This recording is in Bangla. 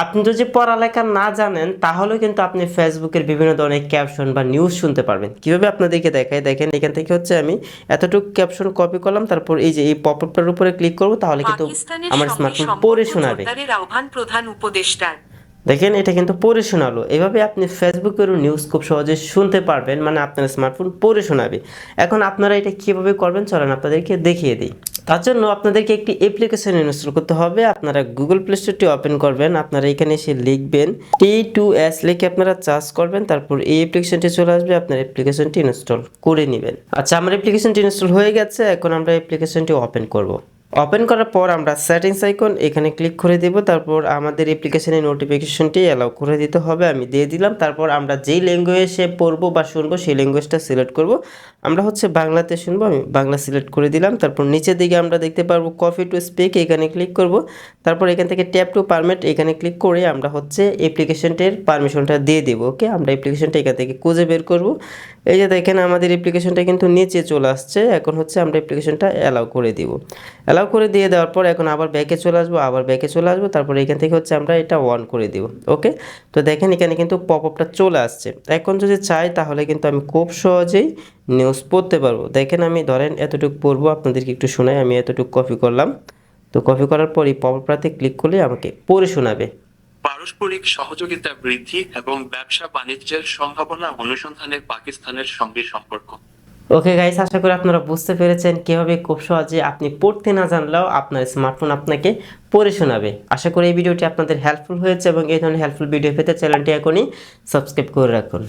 আপনি যদি পড়ালেখা না জানেন তাহলেও কিন্তু আপনি ফেসবুকের বিভিন্ন ধরনের ক্যাপশন বা নিউজ শুনতে পারবেন। কিভাবে আপনাদেরকে দেখাই, দেখেন এখান থেকে হচ্ছে আমি এতটুকু ক্যাপশন কপি করলাম, তারপর এই যে এই পপআপটার উপরে ক্লিক করব, তাহলে কিন্তু পাকিস্তানের আমার সঙ্গে স্মার্টফোন পড়ে সম্পর্ক শোনাবে। জোরদারের আহ্বান প্রধান উপদেষ্টার। দেখেন এটা কিন্তু পড়ে শোনালো। এভাবে আপনি ফেসবুকেরও নিউজ খুব সহজে শুনতে পারবেন, মানে আপনার স্মার্টফোন পড়ে শোনাবে। এখন আপনারা এটা কিভাবে করবেন চলেন আপনাদেরকে দেখিয়ে দিই। তার জন্য আপনাদেরকে একটি অ্যাপ্লিকেশন ইনস্টল করতে হবে। আপনারা গুগল প্লে স্টোরটি ওপেন করবেন, আপনারা এখানে এসে লিখবেন T2S লিখে আপনারা সার্চ করবেন, তারপর এই অ্যাপ্লিকেশনটি চলে আসবে, আপনার অ্যাপ্লিকেশনটি ইনস্টল করে নেবেন। আচ্ছা, আমার অ্যাপ্লিকেশনটি ইনস্টল হয়ে গেছে, এখন আমরা অ্যাপ্লিকেশনটি ওপেন করব। ওপেন করার পর আমরা সেটিংস আইকন এখানে ক্লিক করে দেব, তারপর আমাদের অ্যাপ্লিকেশনের নোটিফিকেশনটি অ্যালাউ করে দিতে হবে, আমি দিয়ে দিলাম। তারপর আমরা যেই ল্যাঙ্গুয়েজে পড়বো বা শুনবো সেই ল্যাঙ্গুয়েজটা সিলেক্ট করব। আমরা হচ্ছে বাংলাতে শুনবো, আমি বাংলা সিলেক্ট করে দিলাম। তারপর নিচের দিকে আমরা দেখতে পারবো কপি টু স্পিক, এখানে ক্লিক করব। তারপর এখান থেকে ট্যাপ টু পারমিট এখানে ক্লিক করে আমরা হচ্ছে অ্যাপ্লিকেশনটির পারমিশনটা দিয়ে দেব। ওকে, আমরা অ্যাপ্লিকেশনটা এখান থেকে খুঁজে বের করব। এই যে দেখেন আমাদের অ্যাপ্লিকেশনটা কিন্তু নিচে চলে আসছে। এখন হচ্ছে আমরা অ্যাপ্লিকেশনটা অ্যালাউ করে দিব। অ্যালাউ করে দিয়ে দেওয়ার পর এখন আবার ব্যাকে চলে আসবো, তারপর এখান থেকে হচ্ছে আমরা এটা অন করে দিব। ওকে, তো দেখেন এখানে কিন্তু পপআপটা চলে আসছে। এখন যদি চাই তাহলে কিন্তু আমি খুব সহজেই নিউজ পড়তে পারবো। দেখেন আমি ধরেন এতটুকু পড়বো, আপনাদেরকে একটু শোনাই। আমি এতটুকু কপি করলাম, তো কপি করার পর এই পপআপটাতে ক্লিক করলে আমাকে পড়ে শোনাবে। পারস্পরিক সহযোগিতা বৃদ্ধি এবং ব্যবসা বাণিজ্যের সম্ভাবনা অনুসন্ধানে পাকিস্তানের সঙ্গে সম্পর্ক। ওকে গাইস, আশা করি আপনারা বুঝতে পেরেছেন কিভাবে খুব সহজে আপনি পড়তে না জানলেও আপনার স্মার্টফোন আপনাকে পড়ে শোনাবে। আশা করি এই ভিডিওটি আপনাদের হেল্পফুল হয়েছে এবং এই ধরনের হেল্পফুল ভিডিও পেতে চ্যানেলটি এখনই সাবস্ক্রাইব করে রাখুন।